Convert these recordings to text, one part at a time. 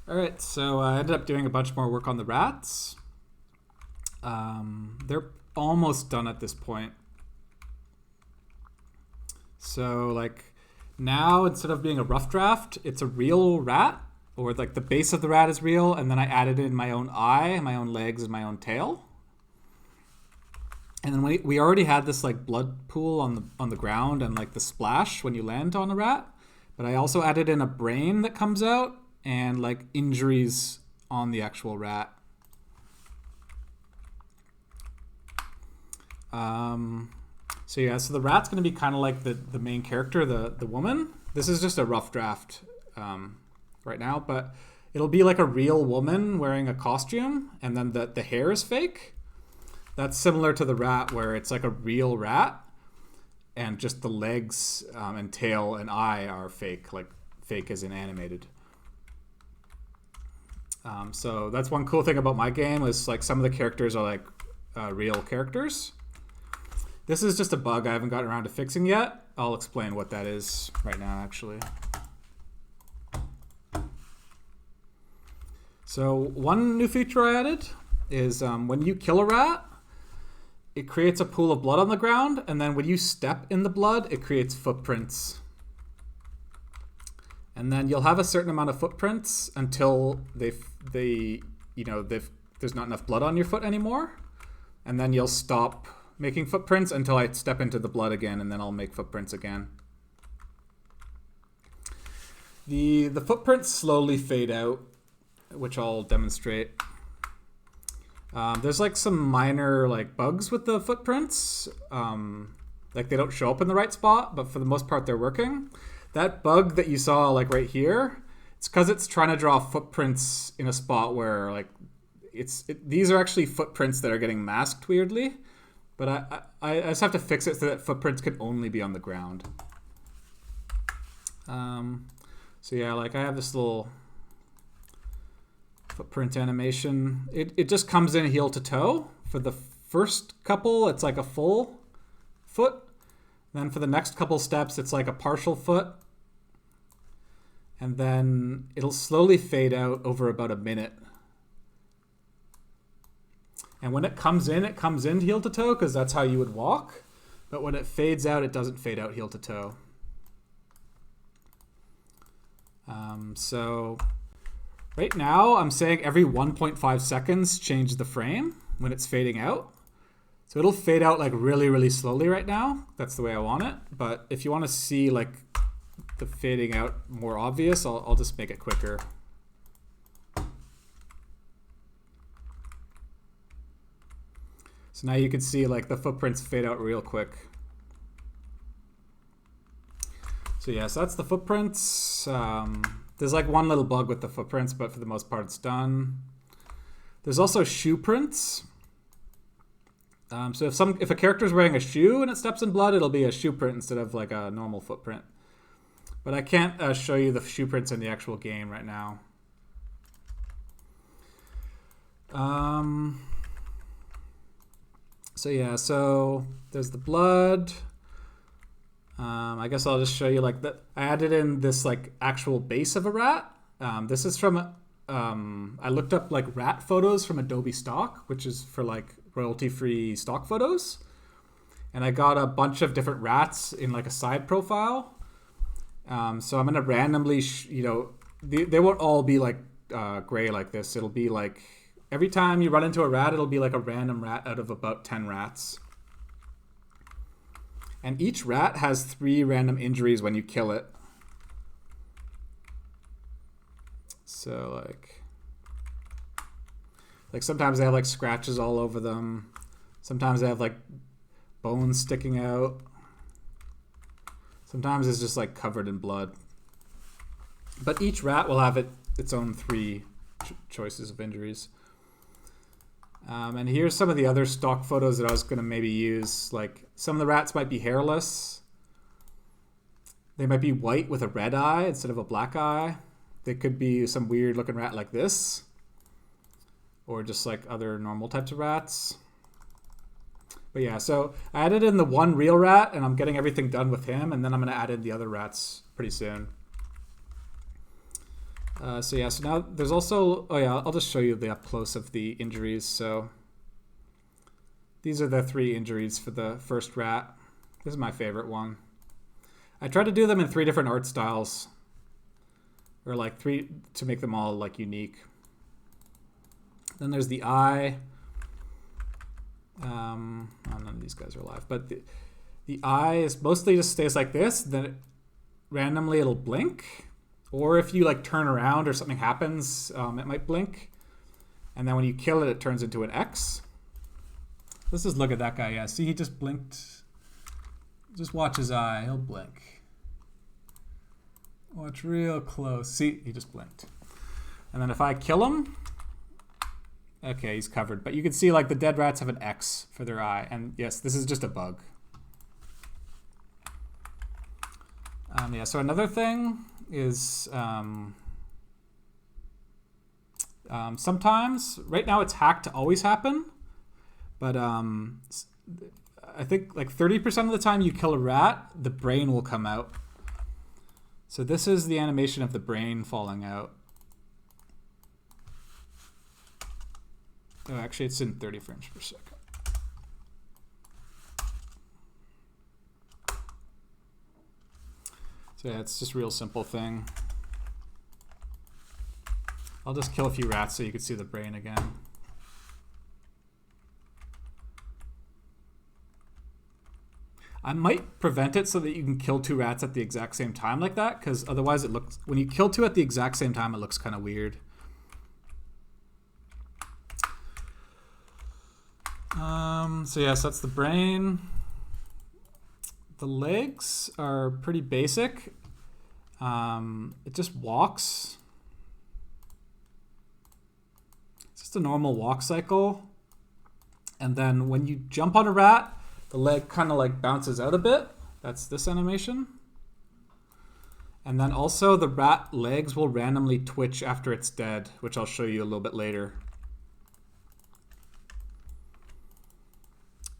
All right, so I ended up doing a bunch more work on the rats. They're almost done at this point. So like now, instead of being a rough draft, it's a real rat, or like the base of the rat is real, and then I added in my own eye, my own legs, and my own tail. And then we already had this like blood pool on the ground and like the splash when you land on a rat, but I also added in a brain that comes out and like injuries on the actual rat. So yeah, so the rat's going to be kind of like the main character, the woman. This is just a rough draft right now, but it'll be like a real woman wearing a costume, and then the hair is fake. That's similar to the rat, where it's like a real rat, and just the legs and tail and eye are fake, like fake as in animated. So that's one cool thing about my game, is like some of the characters are like real characters. This is just a bug I haven't gotten around to fixing yet. I'll explain what that is right now, actually. So one new feature I added is when you kill a rat, it creates a pool of blood on the ground, and then when you step in the blood, it creates footprints. And then you'll have a certain amount of footprints until there's not enough blood on your foot anymore. And then you'll stop making footprints until I step into the blood again, and then I'll make footprints again. The footprints slowly fade out, which I'll demonstrate. There's like some minor like bugs with the footprints. Like they don't show up in the right spot, but for the most part they're working. That bug that you saw like right here, it's because it's trying to draw footprints in a spot where like these are actually footprints that are getting masked weirdly. But I just have to fix it so that footprints can only be on the ground. So yeah, like I have this little footprint animation. It just comes in heel to toe. For the first couple, it's like a full foot. Then for the next couple steps, it's like a partial foot. And then it'll slowly fade out over about a minute. And when it comes in heel to toe, because that's how you would walk. But when it fades out, it doesn't fade out heel to toe. So right now, I'm saying every 1.5 seconds, change the frame when it's fading out. So it'll fade out like really, really slowly right now. That's the way I want it. But if you want to see like the fading out more obvious, I'll just make it quicker. So now you can see like the footprints fade out real quick. So yeah, so that's the footprints. There's like one little bug with the footprints, but for the most part it's done. There's also shoe prints. So if a character is wearing a shoe and it steps in blood, it'll be a shoe print instead of like a normal footprint. But I can't show you the shoe prints in the actual game right now. So yeah, so there's the blood. I guess I'll just show you like that. I added in this like actual base of a rat. This is from I looked up like rat photos from Adobe Stock, which is for like royalty-free stock photos, and I got a bunch of different rats in like a side profile. So I'm gonna randomly, they won't all be like gray like this. It'll be like every time you run into a rat, it'll be like a random rat out of about 10 rats. And each rat has 3 random injuries when you kill it. So like sometimes they have like scratches all over them. Sometimes they have like bones sticking out. Sometimes it's just like covered in blood. But each rat will have its own 3 choices of injuries. And here's some of the other stock photos that I was going to maybe use. Like some of the rats might be hairless. They might be white with a red eye instead of a black eye. They could be some weird looking rat like this. Or just like other normal types of rats. But yeah, so I added in the one real rat, and I'm getting everything done with him, and then I'm going to add in the other rats pretty soon. So yeah, so now there's also, oh yeah, I'll just show you the up close of the injuries. So these are the 3 injuries for the first rat. This is my favorite one. I tried to do them in 3 different art styles, or like 3 to make them all like unique. Then there's the eye. None of these guys are alive, but the eye is mostly just stays like this. Then randomly it'll blink. Or if you like turn around or something happens, it might blink. And then when you kill it, it turns into an X. Let's just look at that guy. Yeah, see, he just blinked. Just watch his eye. He'll blink. Watch real close. See, he just blinked. And then if I kill him, okay, he's covered. But you can see like the dead rats have an X for their eye. And yes, this is just a bug. Yeah, so another thing is sometimes, right now it's hacked to always happen, but I think like 30% of the time you kill a rat, the brain will come out. So this is the animation of the brain falling out. Oh, actually it's in 30 frames per second. So yeah, it's just a real simple thing. I'll just kill a few rats so you can see the brain again. I might prevent it so that you can kill 2 rats at the exact same time like that, because otherwise it looks, when you kill 2 at the exact same time, it looks kind of weird. So yes, that's the brain. The legs are pretty basic. It just walks. It's just a normal walk cycle. And then when you jump on a rat, the leg kind of like bounces out a bit. That's this animation. And then also the rat legs will randomly twitch after it's dead, which I'll show you a little bit later.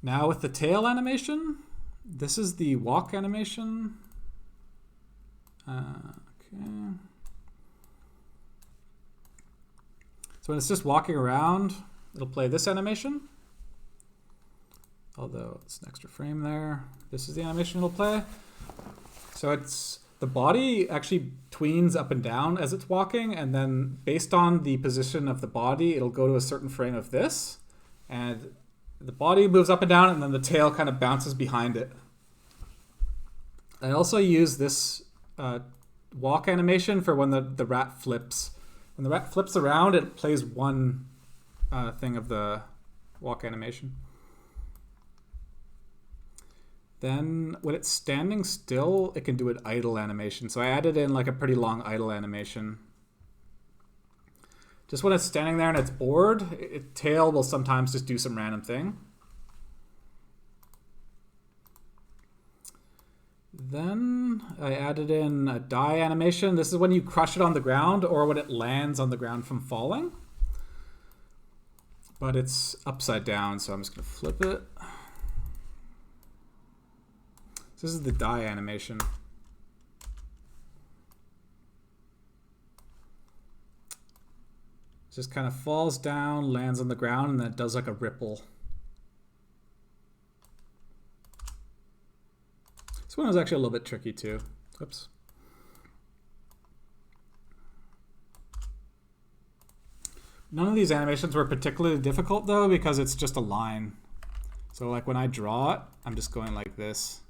Now with the tail animation, this is the walk animation. Okay. So when it's just walking around, it'll play this animation. Although it's an extra frame there. This is the animation it'll play. So it's the body actually tweens up and down as it's walking, and then based on the position of the body, it'll go to a certain frame of this, and the body moves up and down, and then the tail kind of bounces behind it. I also use this walk animation for when the rat flips. When the rat flips around, it plays one thing of the walk animation. Then when it's standing still, it can do an idle animation. So I added in like a pretty long idle animation. Just when it's standing there and it's bored, its tail will sometimes just do some random thing. Then I added in a die animation. This is when you crush it on the ground or when it lands on the ground from falling. But it's upside down, so I'm just going to flip it. This is the die animation. It just kind of falls down, lands on the ground, and then it does like a ripple. This one was actually a little bit tricky too. Oops. None of these animations were particularly difficult though, because it's just a line. So like when I draw it, I'm just going like this.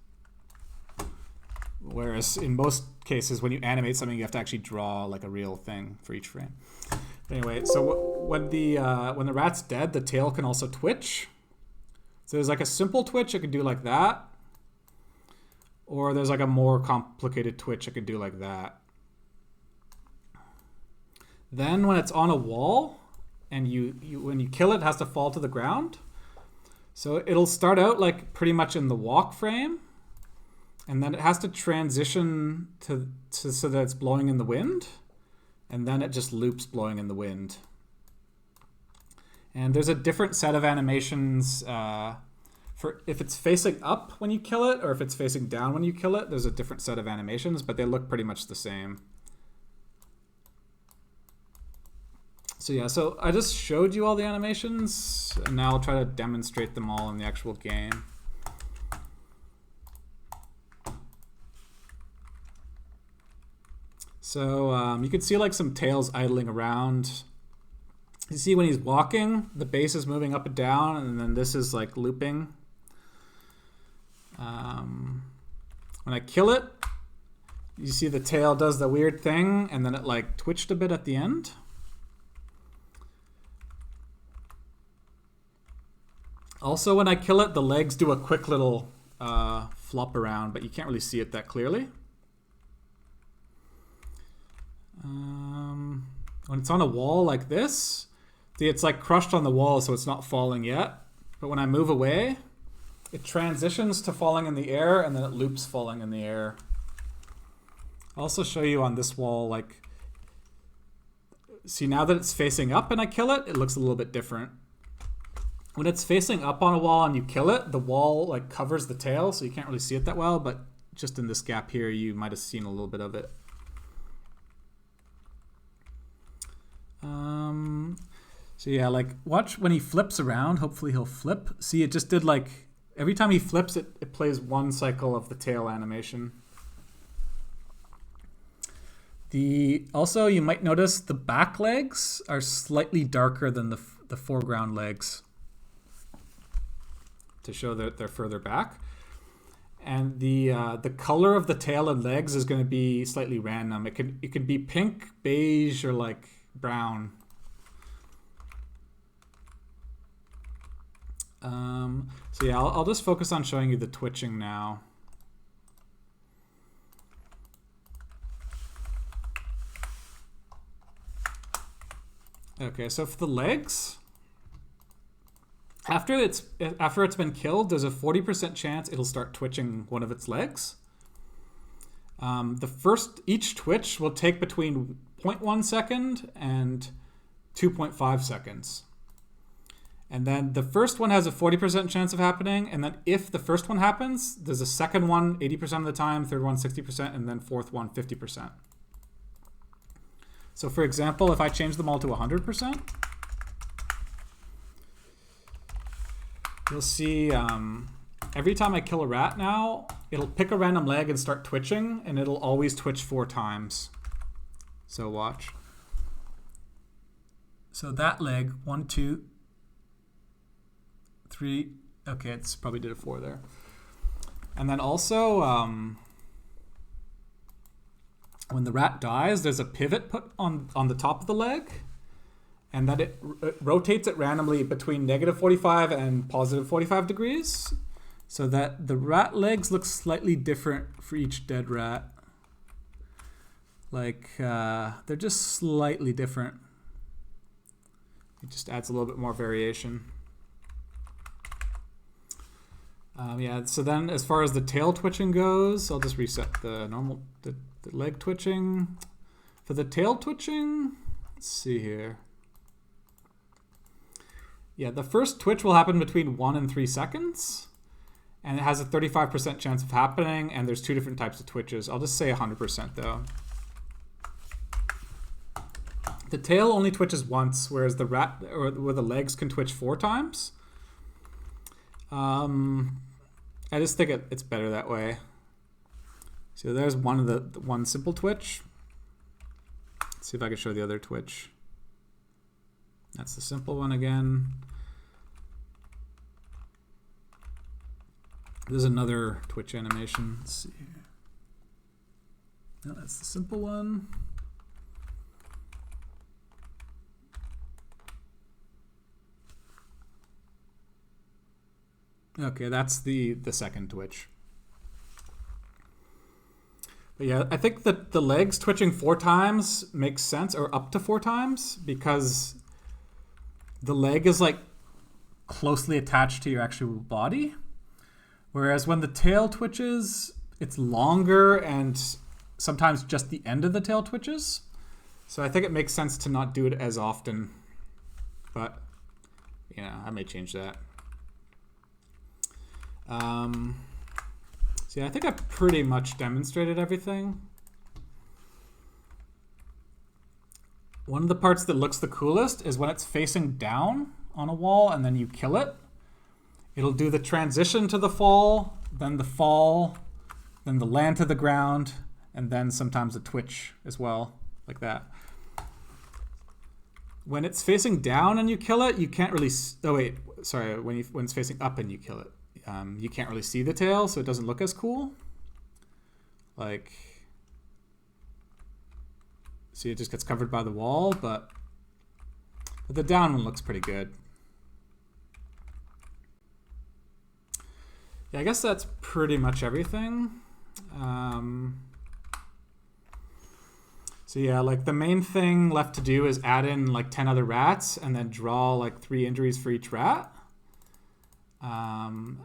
Whereas in most cases, when you animate something, you have to actually draw like a real thing for each frame. Anyway, so when the rat's dead, the tail can also twitch. So there's like a simple twitch, it can do like that. Or there's like a more complicated twitch, it can do like that. Then when it's on a wall, and when you kill it, it has to fall to the ground. So it'll start out like pretty much in the walk frame. And then it has to transition to so that it's blowing in the wind. And then it just loops blowing in the wind. And there's a different set of animations for if it's facing up when you kill it or if it's facing down when you kill it. There's a different set of animations, but they look pretty much the same. So yeah, so I just showed you all the animations, and now I'll try to demonstrate them all in the actual game. So you can see like some tails idling around. You see when he's walking, the base is moving up and down, and then this is like looping. When I kill it, you see the tail does the weird thing, and then it like twitched a bit at the end. Also, when I kill it, the legs do a quick little flop around, but you can't really see it that clearly. When it's on a wall like this, see, it's like crushed on the wall, so it's not falling yet. But when I move away, it transitions to falling in the air, and then it loops falling in the air. I'll also show you on this wall, like, see, now that it's facing up and I kill it, it looks a little bit different. When it's facing up on a wall and you kill it, the wall like covers the tail, so you can't really see it that well, but just in this gap here, you might have seen a little bit of it. So yeah, like watch when he flips around, hopefully he'll flip. See, it just did like, every time he flips, it plays one cycle of the tail animation. Also, you might notice the back legs are slightly darker than the foreground legs, to show that they're further back. And the color of the tail and legs is going to be slightly random. It can be pink, beige, or like brown. So yeah, I'll just focus on showing you the twitching now. Okay, so for the legs, after it's been killed, there's a 40% chance it'll start twitching one of its legs. Each twitch will take between 0.1 second and 2.5 seconds. And then the first one has a 40% chance of happening, and then if the first one happens, there's a second one 80% of the time, third one 60%, and then fourth one 50%. So for example, if I change them all to 100%, you'll see every time I kill a rat now, it'll pick a random leg and start twitching, and it'll always twitch 4 times. So watch. So that leg, 1, 2, 3, okay, it's probably did a 4 there. And then also, when the rat dies, there's a pivot put on the top of the leg, and that it rotates it randomly between -45 and +45 degrees, so that the rat legs look slightly different for each dead rat. Like, they're just slightly different. It just adds a little bit more variation. Yeah, so then as far as the tail twitching goes, I'll just reset the leg twitching. For the tail twitching, let's see here. Yeah, the first twitch will happen between 1 and 3 seconds, and it has a 35% chance of happening, and there's 2 different types of twitches. I'll just say 100% though. The tail only twitches once, whereas the the legs can twitch 4 times. I just think it's better that way. So there's one simple twitch. Let's see if I can show the other twitch. That's the simple one again. There's another twitch animation. Let's see here. No, that's the simple one. Okay, that's the second twitch. But yeah, I think that the legs twitching 4 times makes sense, or up to 4 times, because the leg is like closely attached to your actual body. Whereas when the tail twitches, it's longer and sometimes just the end of the tail twitches. So I think it makes sense to not do it as often. But, you know, I may change that. So yeah, I think I've pretty much demonstrated everything. One of the parts that looks the coolest is when it's facing down on a wall and then you kill it. It'll do the transition to the fall, then the land to the ground, and then sometimes a twitch as well, like that. When it's facing down and you kill it, you can't really... when it's facing up and you kill it, you can't really see the tail, so it doesn't look as cool. Like... See, it just gets covered by the wall, but the down one looks pretty good. Yeah, I guess that's pretty much everything. So yeah, like the main thing left to do is add in like 10 other rats and then draw like 3 injuries for each rat. And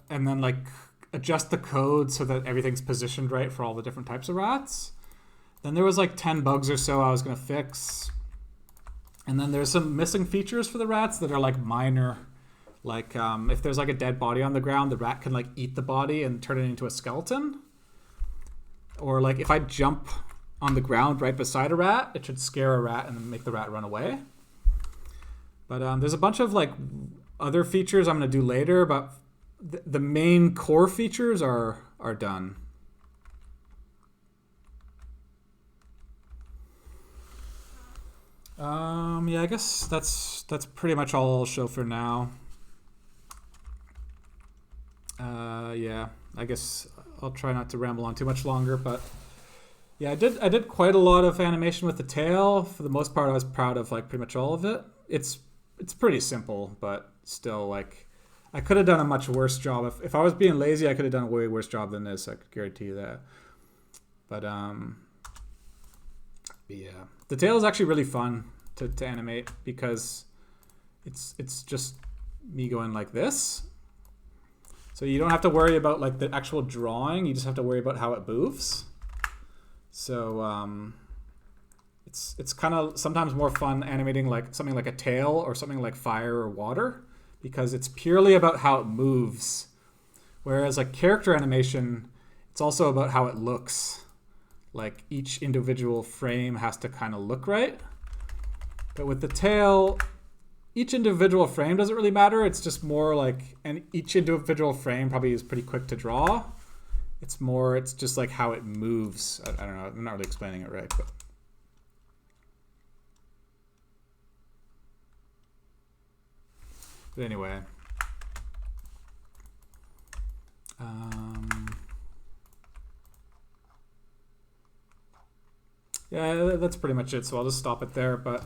then like adjust the code so that everything's positioned right for all the different types of rats. Then there was like 10 bugs or so I was going to fix. And then there's some missing features for the rats that are like minor. Like if there's like a dead body on the ground, the rat can like eat the body and turn it into a skeleton. Or like if I jump on the ground right beside a rat, it should scare a rat and make the rat run away. But there's a bunch of like other features I'm going to do later, but the main core features are done. Yeah, I guess that's pretty much all I'll show for now. Yeah, I guess I'll try not to ramble on too much longer, but yeah, I did quite a lot of animation with the tail. For the most part, I was proud of like pretty much all of it. It's pretty simple, but still, like, I could have done a much worse job. If I was being lazy, I could have done a way worse job than this. I could guarantee you that. But yeah, the tail is actually really fun to animate because it's just me going like this. So you don't have to worry about like the actual drawing. You just have to worry about how it moves. So it's kind of sometimes more fun animating like something like a tail or something like fire or water because it's purely about how it moves. Whereas like character animation, it's also about how it looks. Like each individual frame has to kind of look right. But with the tail, each individual frame doesn't really matter. It's just more like, and each individual frame probably is pretty quick to draw. It's just like how it moves. I don't know, I'm not really explaining it right, but anyway. Yeah, that's pretty much it. So I'll just stop it there, but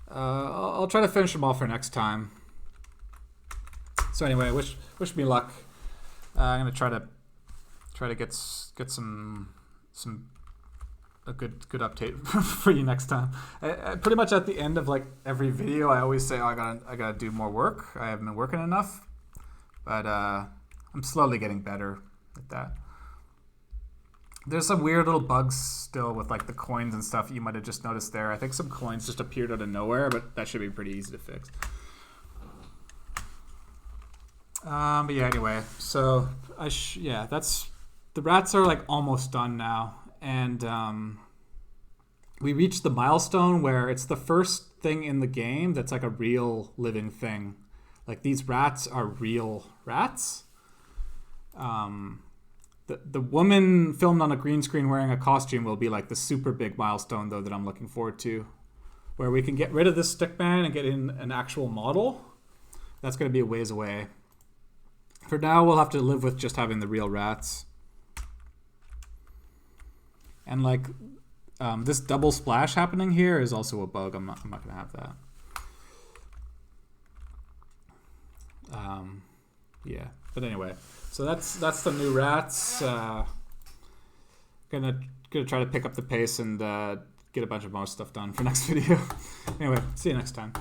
I'll try to finish them all for next time. So anyway, wish me luck. I'm gonna try to get a good update for you next time. I pretty much at the end of like every video, I always say, oh, I gotta do more work. I haven't been working enough, but I'm slowly getting better at that. There's some weird little bugs still with like the coins and stuff you might have just noticed there. I think some coins just appeared out of nowhere, but that should be pretty easy to fix. But yeah, anyway, so that's the rats are like almost done now, and we reached the milestone where it's the first thing in the game that's like a real living thing. Like these rats are real rats. The woman filmed on a green screen wearing a costume will be like the super big milestone though that I'm looking forward to, where we can get rid of this stickman and get in an actual model. That's going to be a ways away. For now, we'll have to live with just having the real rats. And like this double splash happening here is also a bug. I'm not going to have that. Yeah, but anyway, so that's the new rats. Gonna try to pick up the pace and get a bunch of more stuff done for next video. Anyway, see you next time.